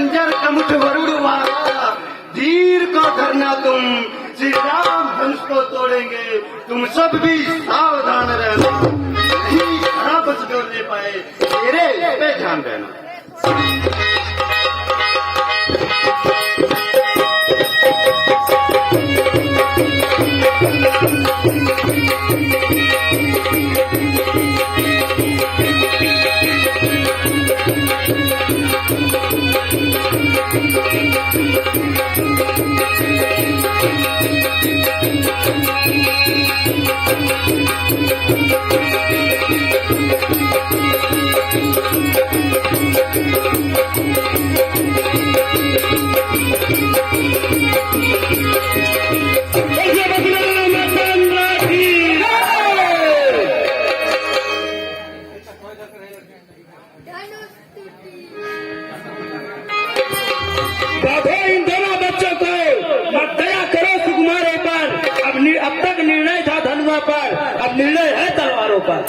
खंजर कमुठ वरुणवाला, धीर को धरना तुम, श्री राम हंस को तोड़ेंगे, तुम सब भी सावधान रहना, नहीं खरा बच डोलने पाए, तेरे पे ध्यान देना। अब निर्णय है तलवारों पर।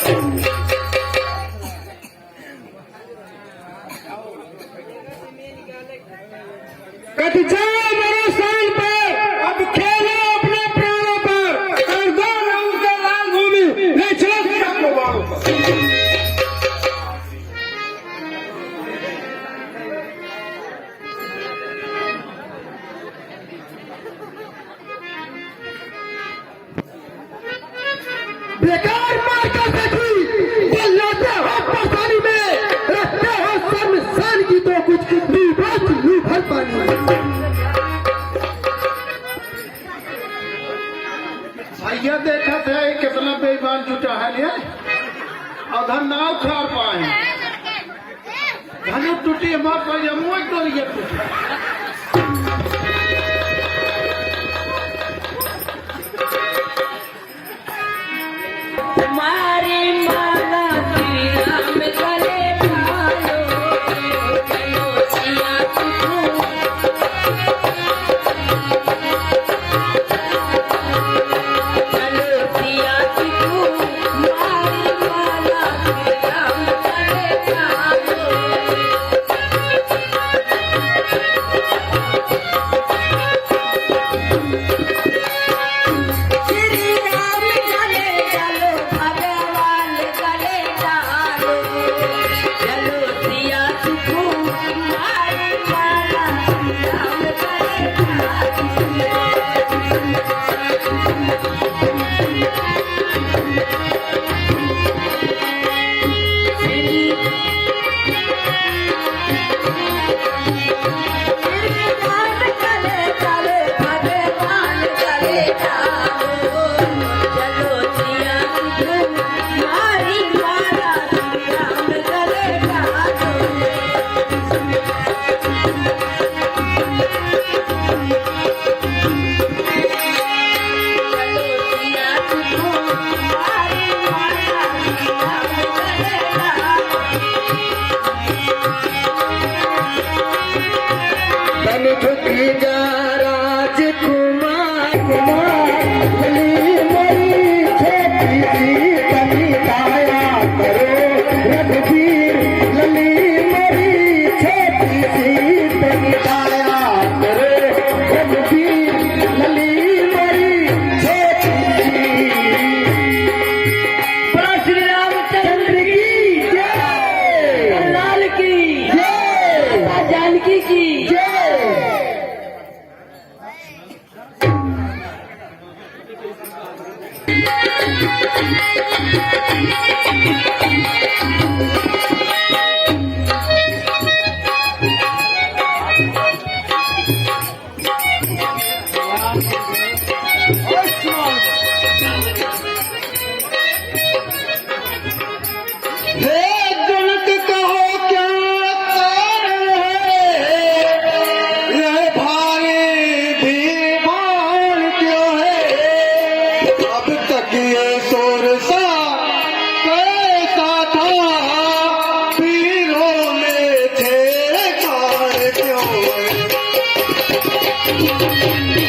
कभी जाओ मेरे स्थान पर, अब खेलो अपने प्राणों पर, और दो राउंड का लाल भूमि ले चलो तलवारों पर। बेकार मार कर देखी, बल्लाते हो परेशानी में, रखते हो शर्मसान की तो कुछ निभात निभल पानी। भैया देखा था कितना बेईमान जुटा है ये, अधर नाव खार पाए धनु टूटी हमारे पर यमुआ तो ये टूटी।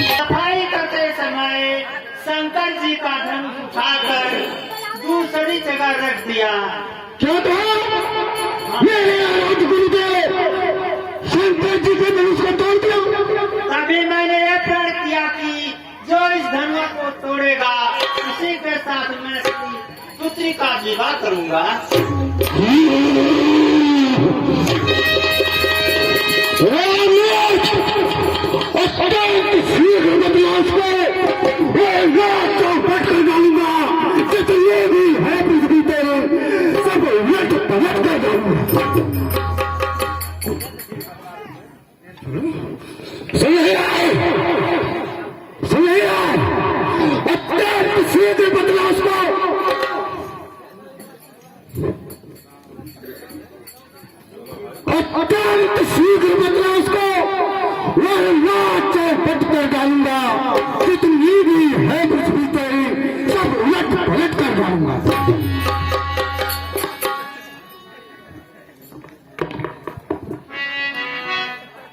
सफाई करते समय शंकर जी का धनुष उठाकर दूसरी जगह रख दिया। क्या था? मेरे आराध्य गुरुदेव शंकर जी के साथ मैं अपनी पुत्री का विवाह करूंगा। जितने भी है पृथ्वी तेरे सब उलट पलट कर जाऊंगा। सुन रही है अत्यंत सीधे बदला उसको। अत्यंत शीघ्र बदला उसको वह रात पट कर डालूंगा। जितनी भी है पृथ्वी तेरी सब उलट पलट कर डालूंगा।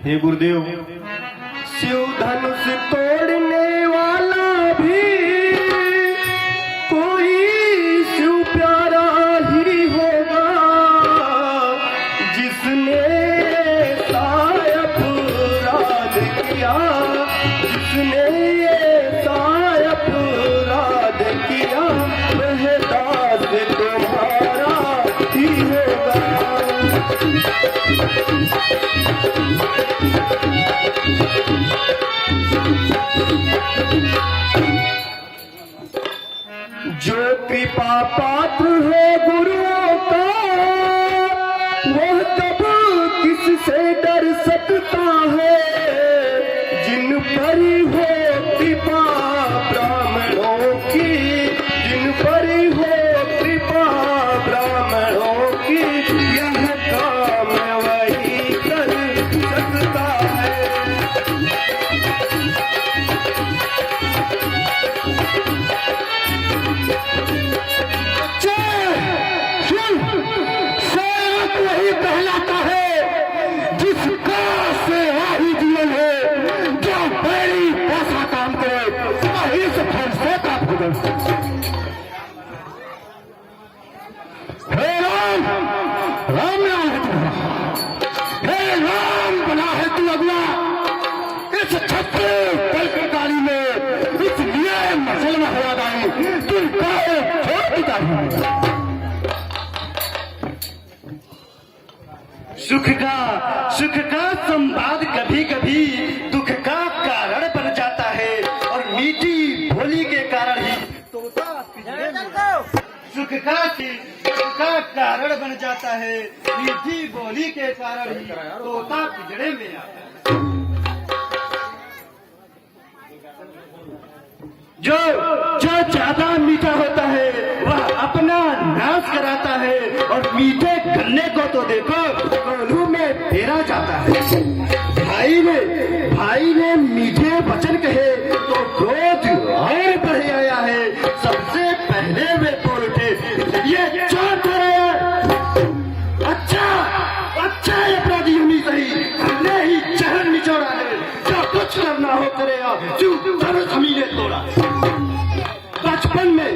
हे गुरुदेव, शिव धनुष तोड़ने वाला भी कोई शिव प्यारा ही होगा, जिसने सारा अपराध किया, जिसने सारा अपराध किया, वह दास तुम्हारा ही होगा। जो कृपा पात्र है गुरुओं का, वह कब किससे डर सकता है। जिन पर हो कृपा ब्राह्मणों की, जिन पर हो कृपा ब्राह्मणों की, यह काम वही कर सकता है। वही कहलाता है जिसका सेवा ही जीवन है। जो बड़ी पैसा काम करे वही सफल से प्राप्त होगा। हे राम, राम नाम है तुम्हारा। हे राम बना है तू अगला इस छत्तीस कलकत्ताली में, इसलिए मसल में हवा दाई तू काहे छोड़ दिया। सुख का संवाद कभी कभी दुख का कारण बन जाता है, और मीठी बोली के कारण ही तोता पिंजरे में। सुख का कारण बन जाता है, मीठी बोली के कारण ही तोता पिंजरे में आता है। जो ज्यादा मीठा होता है वह अपना नाश कराता है, और मीठे गन्ने को तो देखो कोल्हू में फेरा जाता है। भाई ने मीठे वचन कहे तो क्रोध और बढ़ आया है। सबसे पहले वे बोल उठे, ये चोर कराया। अच्छा अपराधी होनी सही, हमने ही चरण निचोड़ा है। जो कुछ करना हो करे धनुष हमी ने तोड़ा। बचपन में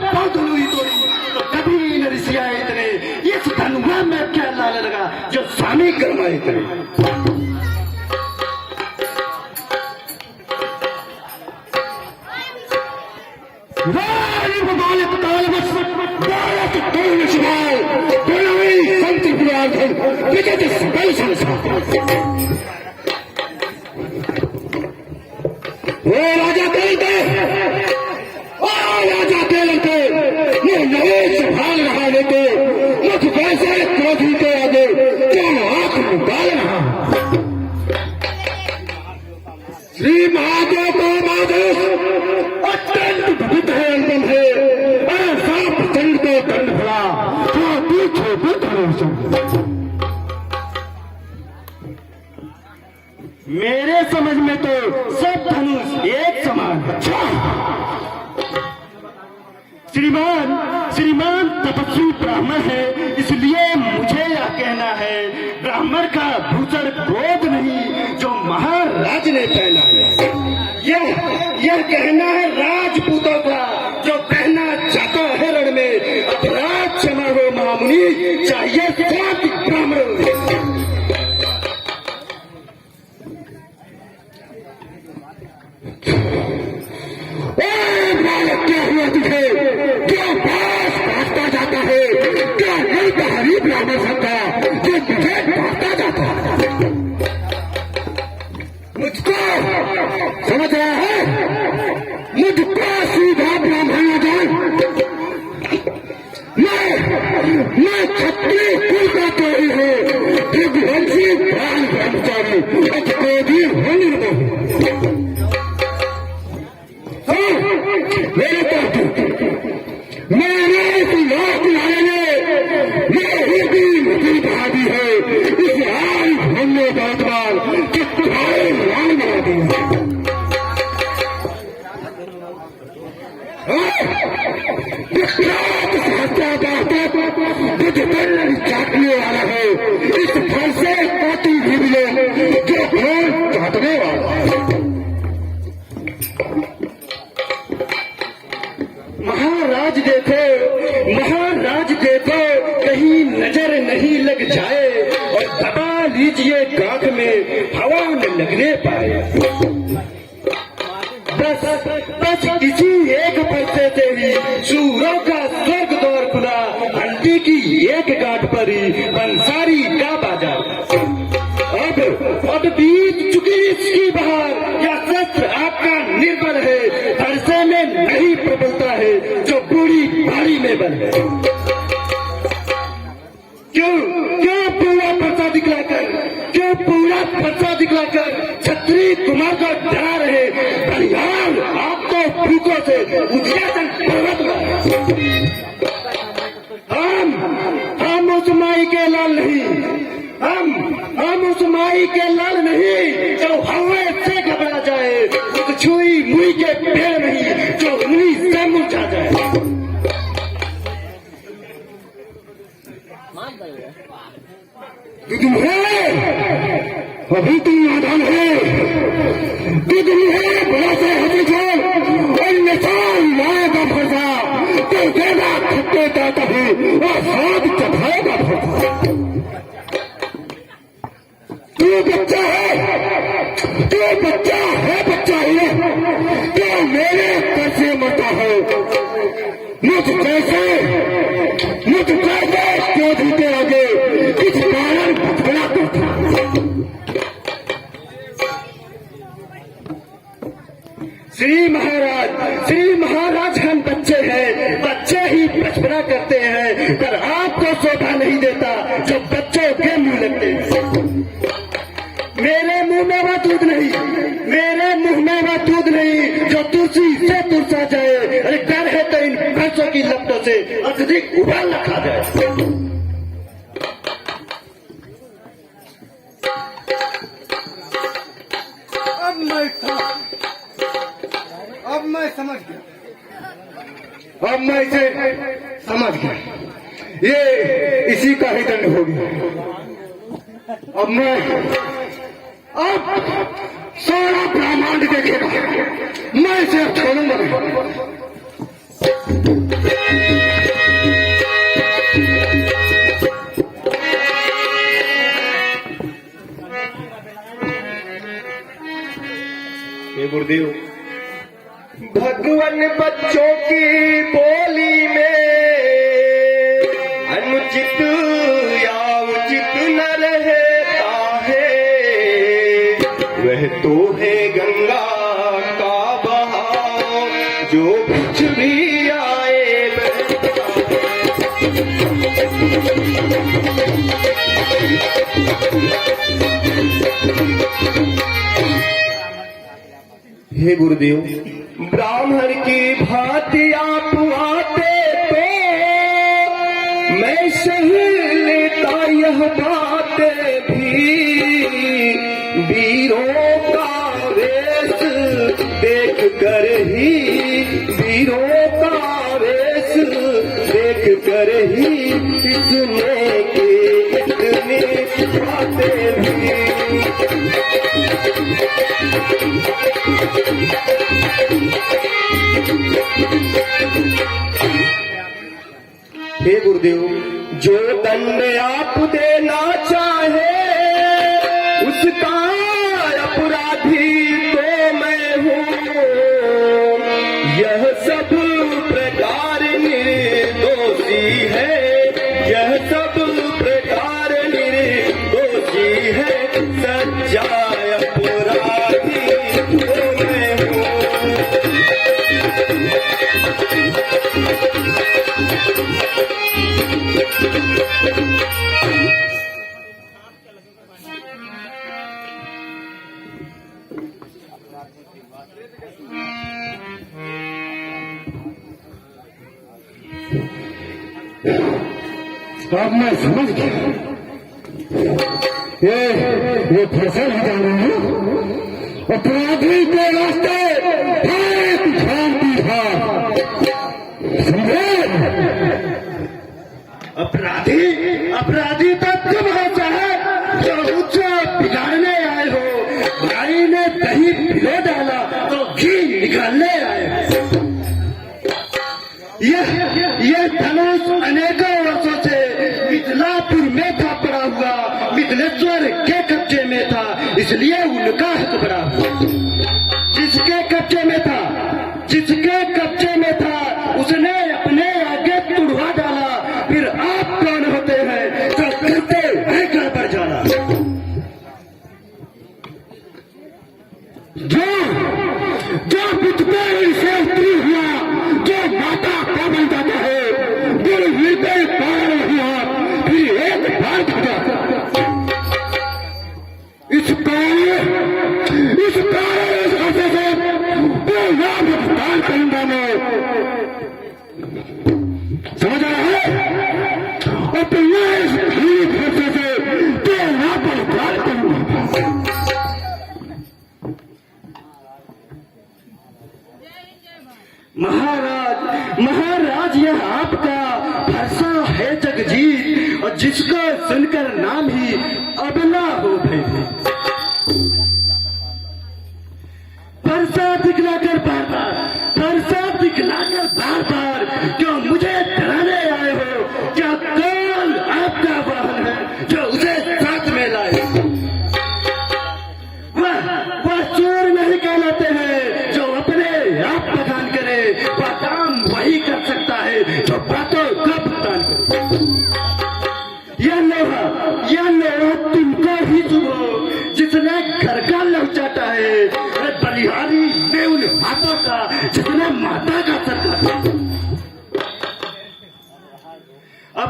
बहुत हुई तोड़ी तो कभी न ऋषिया इतने, इस धनुआ में क्या लाल लगा जो स्वामी गरमाए करे। राजा कहते राजा कहते ये नवे संभाल रहा लेते मुख कैसे क्रोधी के आगे क्या हाथ निकाल रहा। श्री महादेव को महादेव अत्यंत भूत है, अंदर है ऐसा प्रचंड को दंड भरा जो पीछे भी। मेरे समझ में तो सब धनुष एक समान है। श्रीमान तपस्वी ब्राह्मण है, इसलिए मुझे यह कहना है, ब्राह्मण का भूषण क्रोध नहीं जो महाराज ने पहना है। यह कहना है राजपूतों का जो पहना जाता है रण में। अपराध क्षमा हो महामुनि, चाहिए सात ब्राह्मणों। क्या हुआ तुझे? ब्राह्मण था जो मुझे भागता जाता। मुझको समझ रहा है, मुझको सीधा ब्राह्मण न जान। मैं क्षत्रिय कुल का तोड़ी हूँ, रघुवंशी प्राण ब्रह्मचारी अचकोदी निर्मोही। मेरे को मेरे इस लोक लाने मेरी भी नकली बहादी है। इस हाल हमने बातवार कि तुम्हारे लाल बना दिया। चाटने वाला है इस फल से काटी भी मिले जो फल चाटने वाला। महाराज देखो कहीं नजर नहीं लग जाए और दबा लीजिए गांठ में हवा न लगने पाए। बस किसी एक परसे से ही सूरों का स्वर्ग द्वार खुला। घंटी की एक गांठ पर ही बंसारी का बाजार। अब बीत चुकी इसकी बहार। यह शस्त्र आपका निर्बल है, परसे में नहीं प्रबलता है जो बूढ़ी बाड़ी में बन है। क्यों पूरा पर्चा दिखलाकर छत्री कुमार को डरा रहे। बलिहार आपको भूखों से उद्यान पर्वत में। हम उस माई के लाल नहीं, हम उस माई के लाल नहीं जो हवा से घबरा जाए। उस छुई मुई के पेड़ नहीं जो उंगली से मुरझा जाए। अभी तुम नादान है, बड़ा से हथी छोड़ और निशान लाएगा भरसा तो देगा खट्टे का कभी और हाथ चढ़ाएगा भरसा। तू बच्चा है, बच्चा ही तो मेरे कैसे मरता है। मुझ कैसे क्रोध के आगे किस कारण भटकना करता। श्री महाराज हम बच्चे हैं, बच्चे ही बचपना करते हैं। पर आपको शोभा नहीं देता जो बच्चों के मुंह लगते हैं। मेरे मुंह में वह दूध नहीं जो तुलसी से तुलसा जाए। अरे डर है तो इन भैंसों की लपटों से अत्यधिक उबाल रखा जाए। अब मैं समझ गया। अब मैं इसे समझ गया। ये इसी का ही दंड होगी। अब सारा ब्रह्मांड देखेगा। मैं इसे अब छोड़ूंगा नहीं। हे गुरुदेव, भगवान बच्चों की बोली में अनुचित या उचित न रहता है। वह तो है गंगा का बहाव जो कुछ भी आए हे गुरुदेव, ब्राह्मण की भांति आप आते तो मैं सह लेता यह बात भी। वीरों का वेश देख कर ही इसने के इतने बातें भी। हे गुरुदेव, जो दंड आप देना चाहे उसका अपराधी तो मैं हूँ। यह सब प्रकार निर्दोषी है, यह सब अब मैं समझ गया, ये फसल ही जा रहे हैं अपराधी के रास्ते, एक भ्रांति था, समझे? अपराधी तो तुम होता है जो मुझसे बिगाड़ने आए हो। भाई ने दही पिलो डाला तो घी निकालने आए। यह धनुष अनेकों वर्षों से मिथिलापुर में था पड़ा हुआ, मिथिलेश्वर के कब्जे में था, इसलिए उनका हक बड़ा हुआ। जिसके कब्जे में था उसने अपने आगे तुड़वा डाला। फिर आप कौन होते हैं जो करते हैं गड़बड़ जाना? जो बिचते से उत्तरी हुआ, जो माता का बन जाता है, दिल मिलते पार हुआ, फिर एक बार खड़ा। इस हाथे से वो नाम भुगतान करूंगा मैं, समझ रहा है? और तो मैं इस भीड़ हाथे से तो नाम भुगतान करूंगा। महाराज यह आपका फरसा है जगजीत, और जिसको सुनकर नाम ही अबला हो गए। फरसा दिखलाकर बार बार क्यों मुझे डराने आए हो? क्या कौन आपका वाहन है जो उसे साथ में लाए? वह चोर नहीं कहलाते हैं जो अपने आप प्रदान करे, वह काम वही कर सकता है जो बातों का भुगतान करे। यह लोहा तुमको ही चुभो जिसने घर का लौचाता है, बलिहारी में उन हाथों का जिसने माता का सर काटा। अब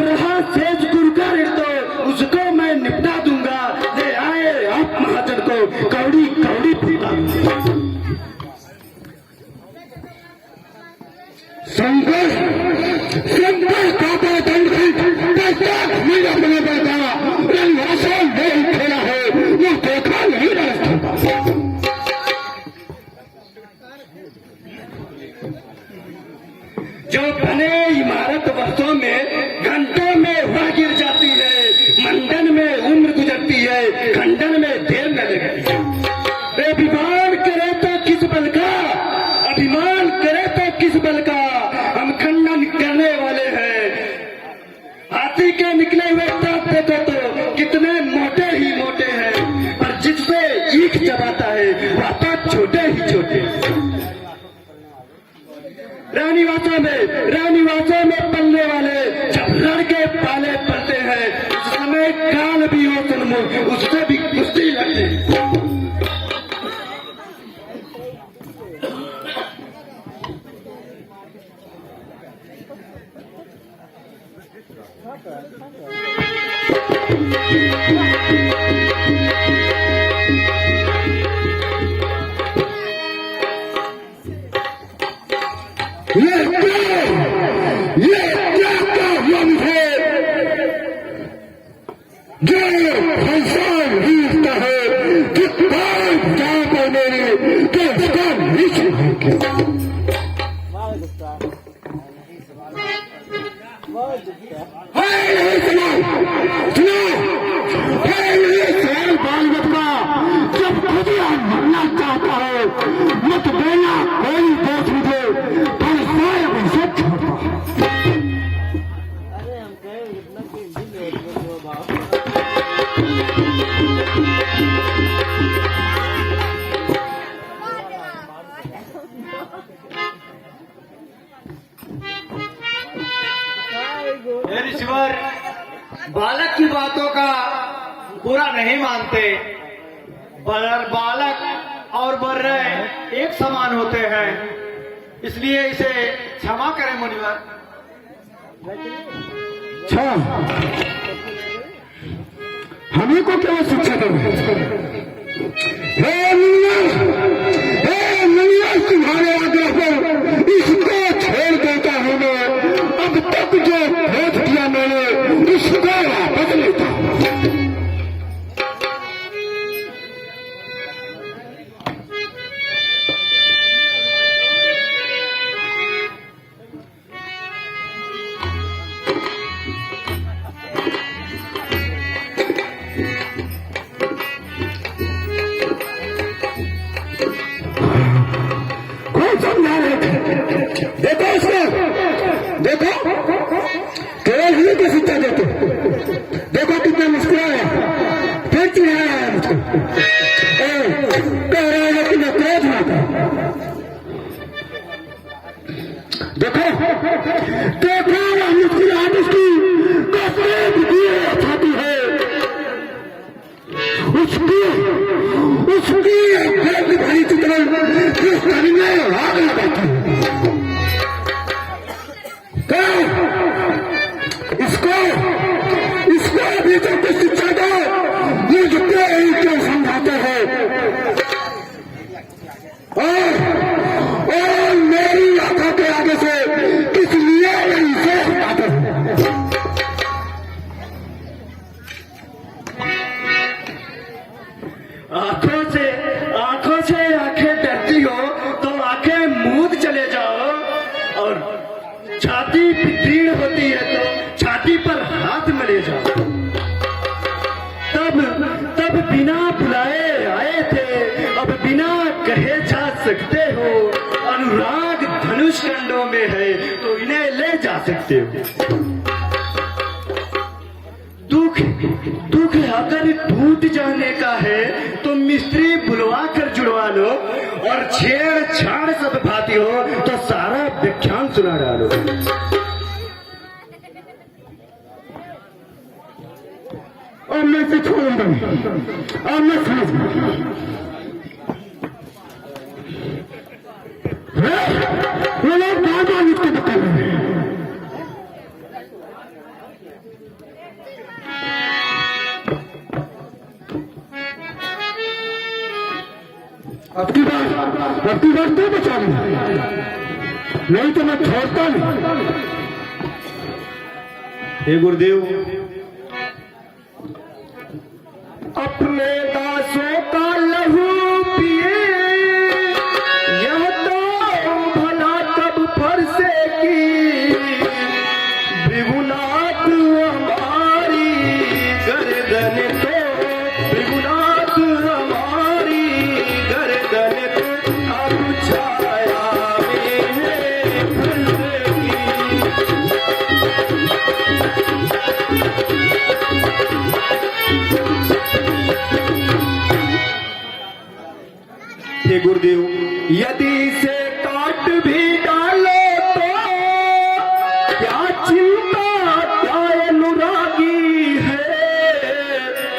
रहा सेज गुरु का ऋण, तो उसको मैं निपटा दूंगा। ले आए आप महाजन को कौड़ी पीता। संघर्ष काटा दंड नहीं अपने बैठा, रंगवासों में खेला है, वो देखा नहीं रह सकता। जो बने इमारत वर्षों में, घंटों में वह गिर जाती है। मंडन में उम्र गुजरती है, खंडन में देर न लगती है। अभिमान करे तो किस बल का, हम खंडन करने वाले हैं। हाथी के निकले हुए दांत देखो तो कितने मोटे ही मोटे हैं, पर जिससे ईख चबाता है वह तो छोटे ही छोटे। रानीवासों में पलने वाले जब लड़के पाले पलते हैं, उस समय काल भी हो सन्मुख, उससे भी कुश्ती लड़ते हैं। ये क्या मन है जो इंसान हीरता है कि कौन जा पाने के उसका नीचे सवाल बालवत का जब खुद मरना चाहता है, मत देना कोई दोष मुझे, पर शायद उसे छोड़ता है। ऋषिवर बालक की बातों का बुरा नहीं मानते, बालक और बर्रे एक समान होते हैं, इसलिए इसे क्षमा करें मुनिवर। हमें को क्या शिक्षा दे? तुम्हारे आग्रह पर इसको छोड़ देता हूं मैं। अब तक जो भेज दिया मैं इस तन में आग लगाती हूँ। इसको अभी तक की शिक्षा दो, ये जितने क्यों समझाते हैं और मेरी आंखों के आगे से इसलिए इसे हटाते हैं। आंखों से आंखें डरती हो तो आंखें मूंद चले जाओ, और छाती पीड़ होती है तो छाती पर हाथ मले जाओ। तब बिना बुलाए आए थे, अब बिना कहे जा सकते हो। अनुराग धनुष कंडों में है तो इन्हें ले जा सकते हो। दुख अगर टूट जाने का है तो मिस्त्री बुलवा कर जुड़वा लो, और छेड़छाड़ सब भाती हो तो सारा व्याख्यान सुना डालो। और मैं से छोड़ूंगा और मैं समझूंगा। वो लोग बार-बार इसको बता रहे हैं। अब की बार तो बचा नहीं तो मैं छोड़ता नहीं। हे गुरुदेव, अपने दासों का लहू पिए, यह तो भला कब फरसे की भृगुनाथ हमारी गर्दन तो, भृगुनाथ हमारी गर्दन तो अब छाया में है फरसे की। हे गुरुदेव, यदि से काट भी डालो तो क्या चिंता, क्या अनुरागी है।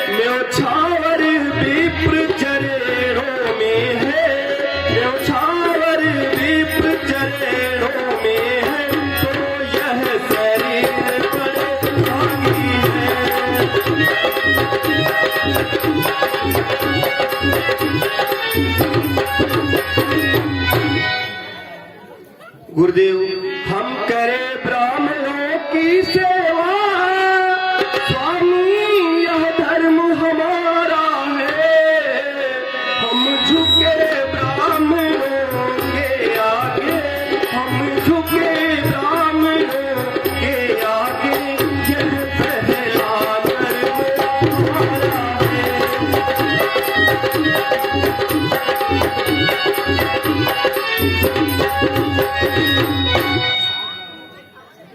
न्योछावर विप्र चरणों में है, न्योछावर विप्र चरणों में है, तो यह शरीर पर भागी है। गुरुदेव, हम करें ब्राह्मणों की सेवा, स्वामी यह धर्म हमारा है। हम झुके ब्राह्मणों के आगे, हम झुके ब्राह्मणों के आगे, यह पहला धर्म हमारा है।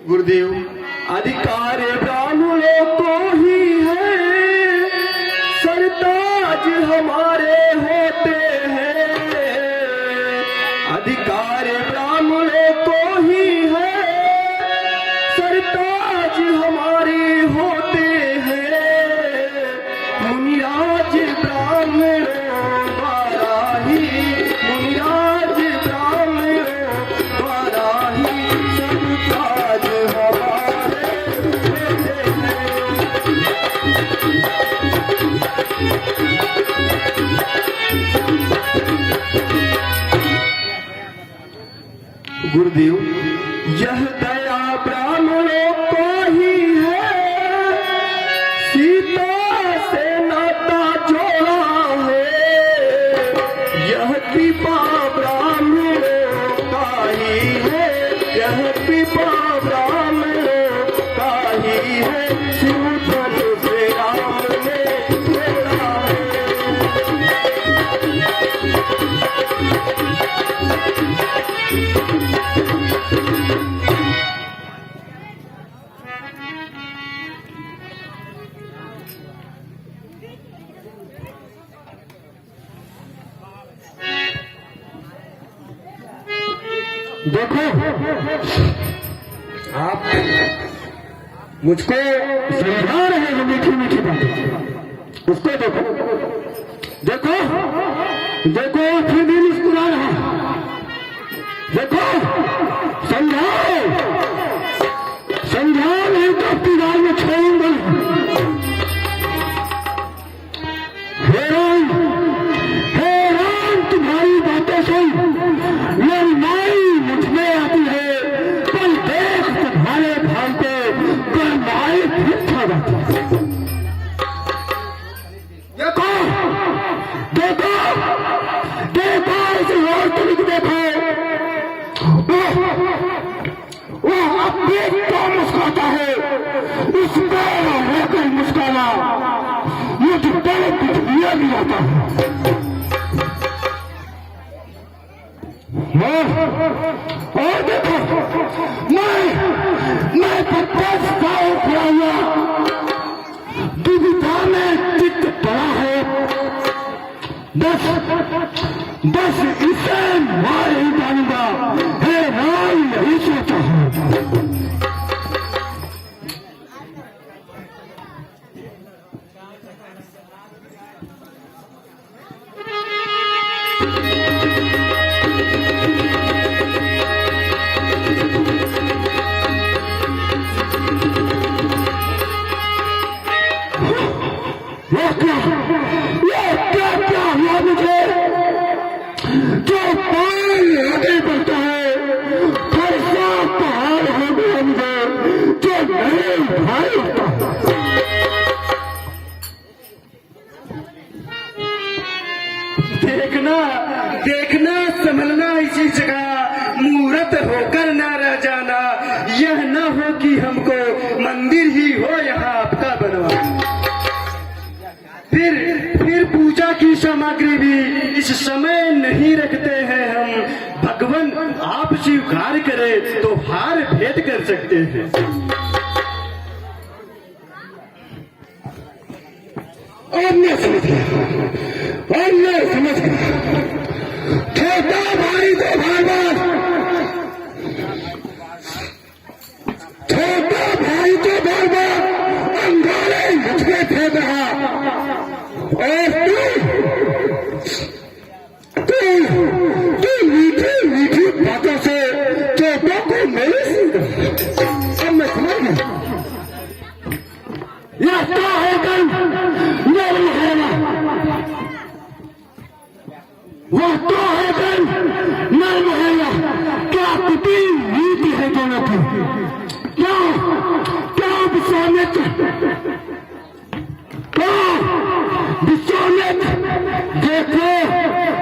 गुरुदेव, अधिकार ब्राह्मणों को ही है, सरताज हमारे होते हैं। अधिकार ब्राह्मणों को ही है, सरताज हमारे होते हैं। मुनिराज ब्राह्मणों द्वारा ही, मुनिराज ब्राह्मणों द्वारा ही सब काज हमारे होते हैं। गुरुदेव, यह दया ब्राह्मणों को ही है, सीता से नाता जोड़ा है। यह कृपा ब्राह्मणों का ही है, यह कृपा ब्राह्मणों का ही है। शिवधन से राम ने जोड़ा है। देखो, आप मुझको समझा रहे हैं मीठी मीठी बातें, उसको देखो देखो देखो, फिर भी मुस्कुरा रहा है। मैं भी जाता हूँ। और देखो, मैं 50 गाँव किया हुआ दुविधा में चित्त पड़ा है। बस इसे मार ही डालूंगा। हे राम, यही सोचा हूँ। क्या हुआ मुझे? जो पानी आगे बढ़ता है फरसा पहाड़ हो गया मुझे, जो मेरे भाई होता है। देखना संभलना इसी जगह, मूर्त होकर न रह जाना। यह न हो कि हमको मंदिर ही हो यहाँ आपका बनवा। फिर पूजा की सामग्री भी इस समय नहीं रखते हैं हम। भगवान आप स्वीकार करें तो हार भेंट कर सकते हैं। और मैं समझ गया, छोटा भाई तो बार-बार, छोटा भाई तो बार-बार अंगारे मुझे थे रहा। और तू मीठी बातों से छोटों को मेरे से अब मैं समझ गया। यह क्या है गन? वह तो है गन नर्म है। क्या कुटिल नीति है दोनों की? क्या विश्वामित्र,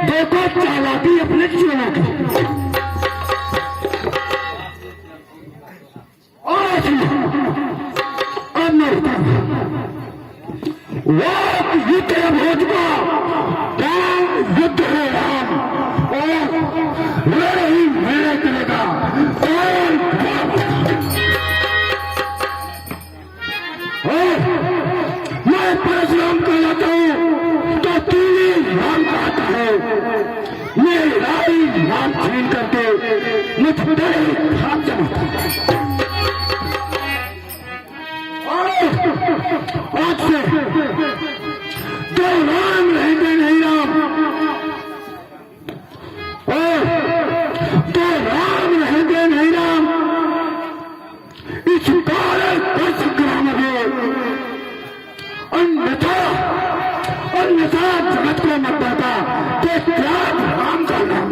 देखो चालाकी अपने चोरों की। और अब मैं युद्ध है भोजपा, युद्ध है राम, और मेरे ही मेरे चलेगा। मैं परशुराम कहलाता हूँ तो तू राम कहता है। ये राई नाम छीन करके मुझ तेरे हाथ जमाता। आज से तो राम रहेंगे नहीं राम, और तो राम रहेंगे नहीं राम। इस भारत वर्ष ग्राम में अन्यथा जगत को मत पाता कि त्याग राम का नाम।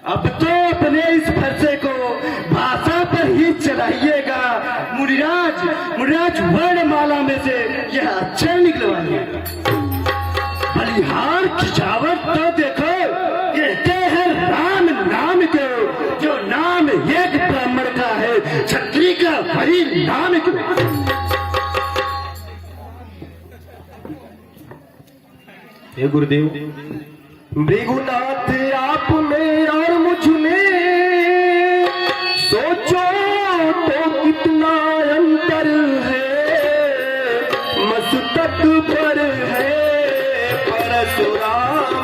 अब तो अपने इस फरसे को भाषा पर ही चलाइएगा। मुनिराज वर्णमाला में से यह अक्षर निकलवाइएगा। बलिहार खिंचावट तो देखो, कहते हैं राम नाम के, जो नाम एक ब्राह्मण का है, क्षत्रिय का वही नाम क्यों? हे गुरुदेव, भृगुनाथ आप में और मुझ में सोचो तो कितना अंतर है। मस्तक पर है परशुराम,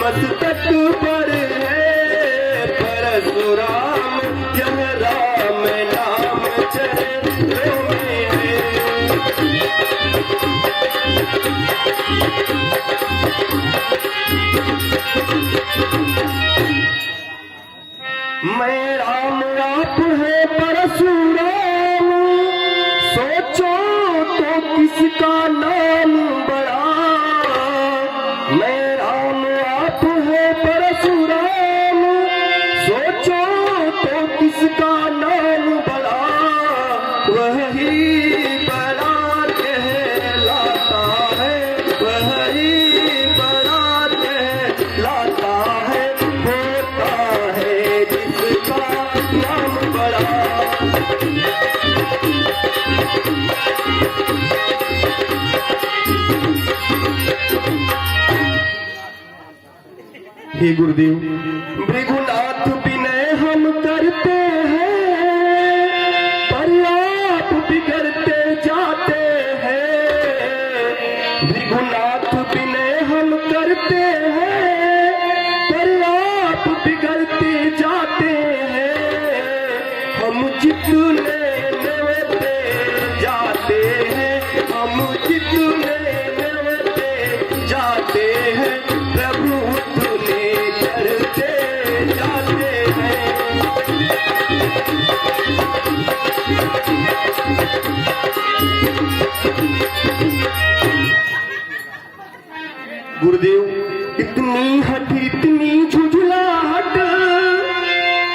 मस्तक पर है परशुराम। यह राम नाम चरणों में है। मैं राम आप है परशुराम, सोचो तो किसका नाम बड़ा। मैं राम आप है परशुराम, सोचो तो किसका नाम बड़ा। वही बड़ा कहलाता है हे गुरुदेव, भृगुनाथ विनय हम करते हैं, पर आप बिगड़ते जाते हैं। भृगुनाथ विनय हम करते हैं, पर आप बिगड़ते जाते हैं। हम जितने लेते जाते हैं, हम जितने लेते जाते हैं, प्रभु उतने करते जाते हैं। गुरुदेव, इतनी हट, इतनी झुझलाहट,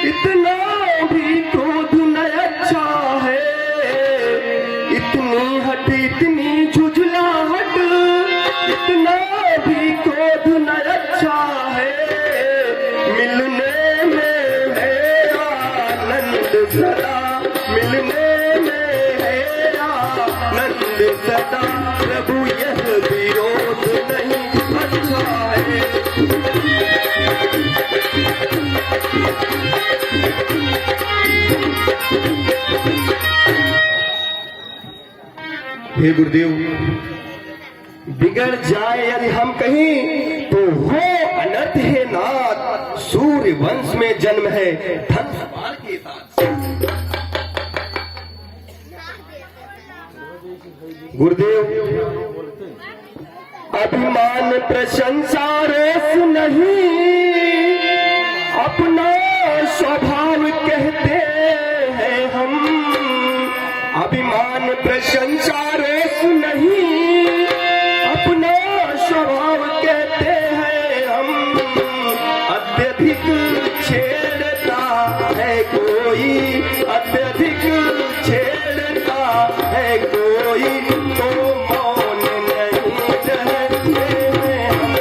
इतना भी क्रोध न अच्छा है। इतनी हट, इतनी झुझलाहट, इतना भी क्रोध न अच्छा है। मिलने में है आनंद सदा, मिलने में है आनंद सदा, प्रभु यह विरोध नहीं अच्छा है। हे गुरुदेव, बिगड़ जाए यदि हम कहीं तो हो अनर्थ है नाथ। सूर्य वंश में जन्म है धन सवार के साथ। गुरुदेव, अभिमान प्रशंसा रोष नहीं, अपना स्वभाव कहते हैं हम। अभिमान प्रशंसा रोष नहीं, अपना स्वभाव कहते हैं हम। अत्यधिक छेड़ता है कोई, अत्यधिक छेड़ता है कोई, तो मौन नहीं रहते हैं हम।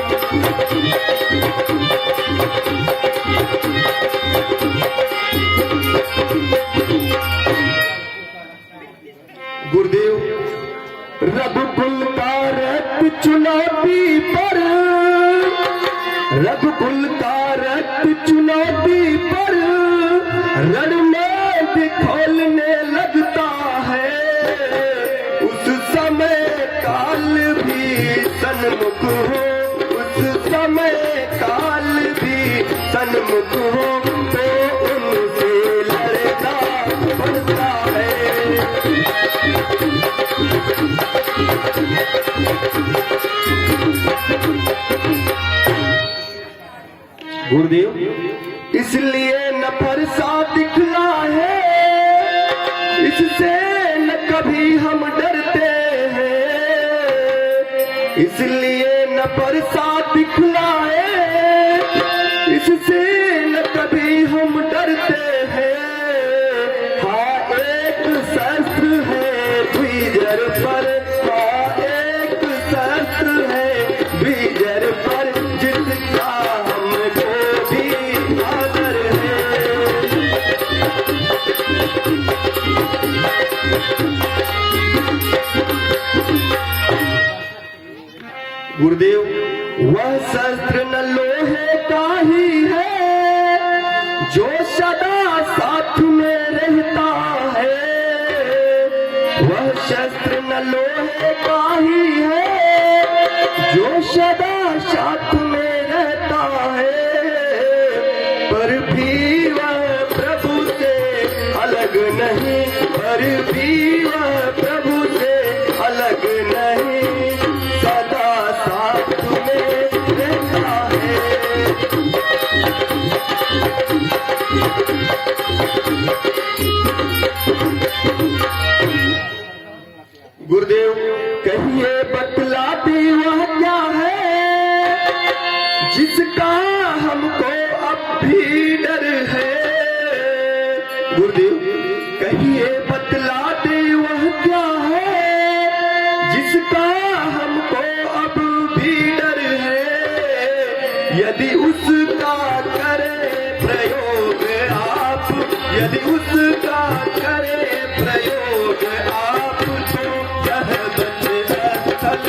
गुरुदेव, रघुकुल का रक्त चुनौती पर, रघुकुल का रक्त चुनौती पर, रण में खोलने लगता है। उस समय काल भी सन्मुख हो, उस समय काल भी सन्मुख हो, तो उनसे लड़ना पड़ता है। गुरुदेव, इसलिए न फरसा दिखला है, इससे न कभी हम डरते हैं। इसलिए न फरसा दिखला है, इससे न कभी हम डरते हैं। हाँ, एक शस्त्र है द्विजर पर, हाँ एक शस्त्र है द्विजर पर, जिसका हमको भी आदर है। गुरुदेव, वह शस्त्र न लोहे का ही है, जो सदा साथ में रहता है। वह शस्त्र न लोहे का ही है, जो सदा साथ में रहता है। पर भी वह प्रभु से अलग नहीं, पर भी वह प्रभु से अलग नहीं, सदा साथ में रहता है। गुरुदेव, कहिए बतलाते वह क्या है, जिसका हमको अब भी डर है। गुरुदेव, कहिए बतलाते वह क्या है, जिसका हमको अब भी डर है। यदि उसका करे प्रयोग आप, यदि उसका करे प्रयोग आप, तो यह स्थल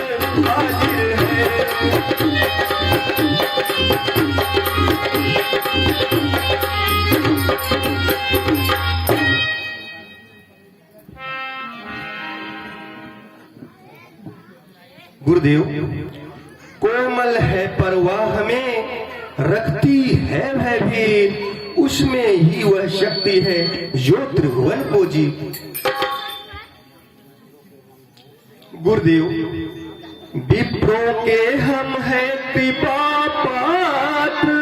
हाजिर है। गुरुदेव, कोमल है परवाह में, रखती है भयभीत, उसमें ही वह शक्ति है जो त्रिभुवन को जी। गुरुदेव, विप्रों के हम हैं कृपा पात्र।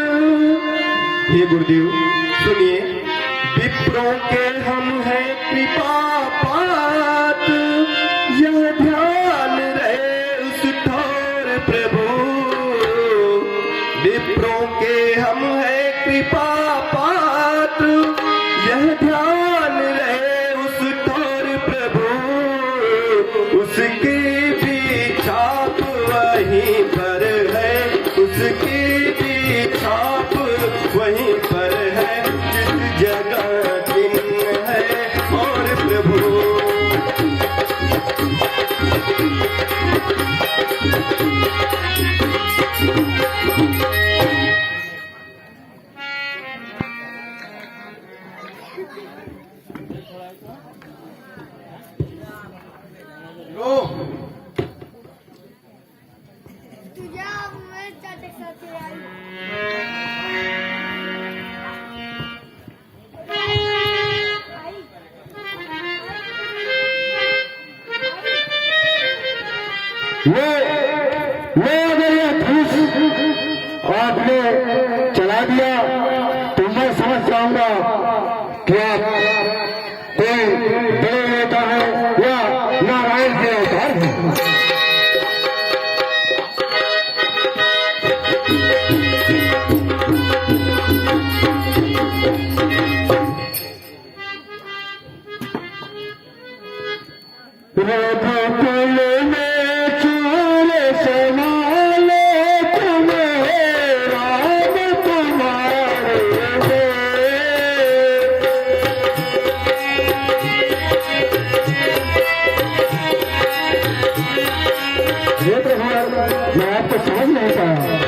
हे गुरुदेव सुनिए, विप्रों के हम हैं कृपा पात्र, यह ध्यान रहे उस ठौर प्रभु। विप्रों के हम हैं कृपा पात्र, यह ध्यान रहे उस ठौर प्रभु। उसकी भी छाप वहीं पर है, उसकी भी छाप वहीं पर है, जिस जगह चिन्ह है और प्रभु। मैं अगर यह धनुष आपने चला दिया तो मैं समझ जाऊंगा कि आप कोई बड़े नेता है या नारायण के अवतार है। मैं आपको समझ नहीं पाया।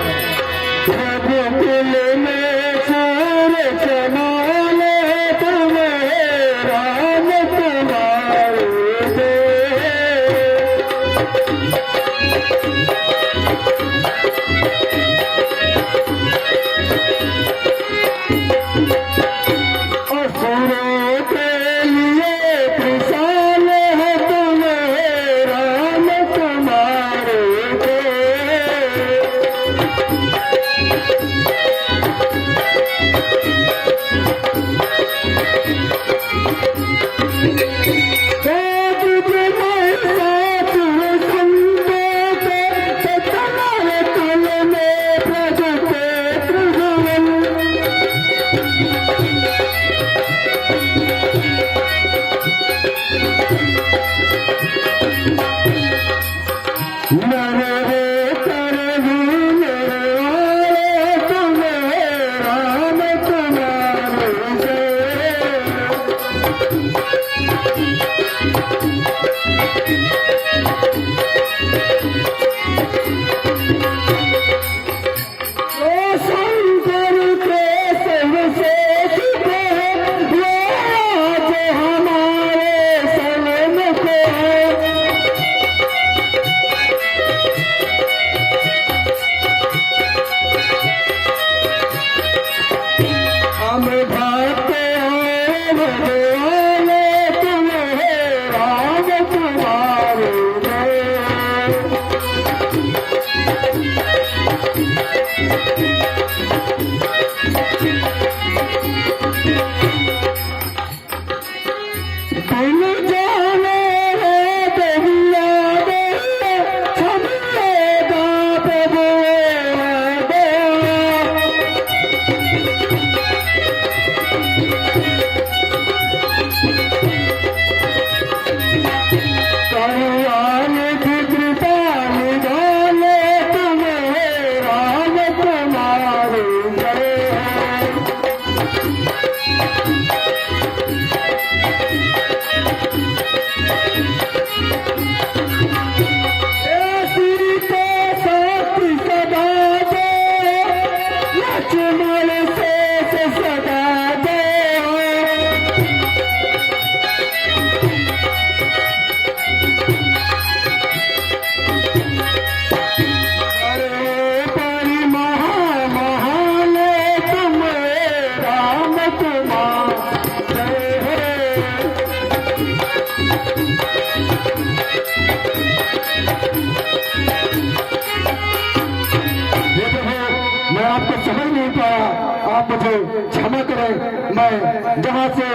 मुझे क्षमा करें। मैं जहां से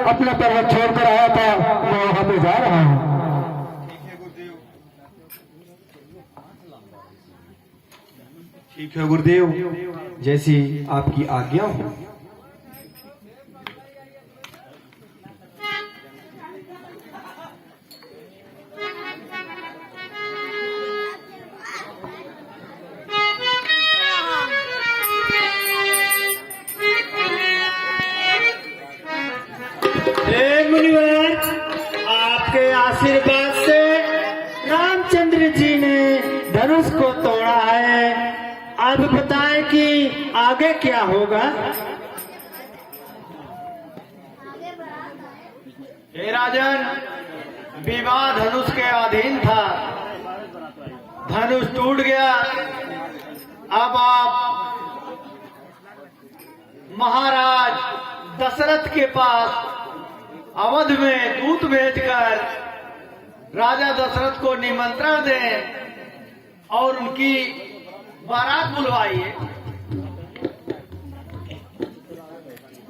अपना पर्वत छोड़कर आया था मैं वहां पे जा रहा हूं। ठीक है गुरुदेव, जैसी आपकी आज्ञा हो। हे मुनिवर, आपके आशीर्वाद से रामचंद्र जी ने धनुष को तोड़ा है। अब बताएं कि आगे क्या होगा। हे राजन, विवाह धनुष के अधीन था, धनुष टूट गया। अब आप महाराज दशरथ के पास अवध में दूत भेजकर राजा दशरथ को निमंत्रण दें और उनकी बारात बुलवाइए।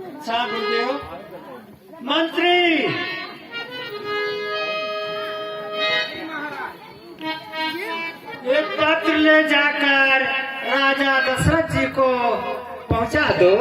अच्छा गुरुदेव। मंत्री, एक पत्र ले जाकर राजा दशरथ जी को पहुंचा दो।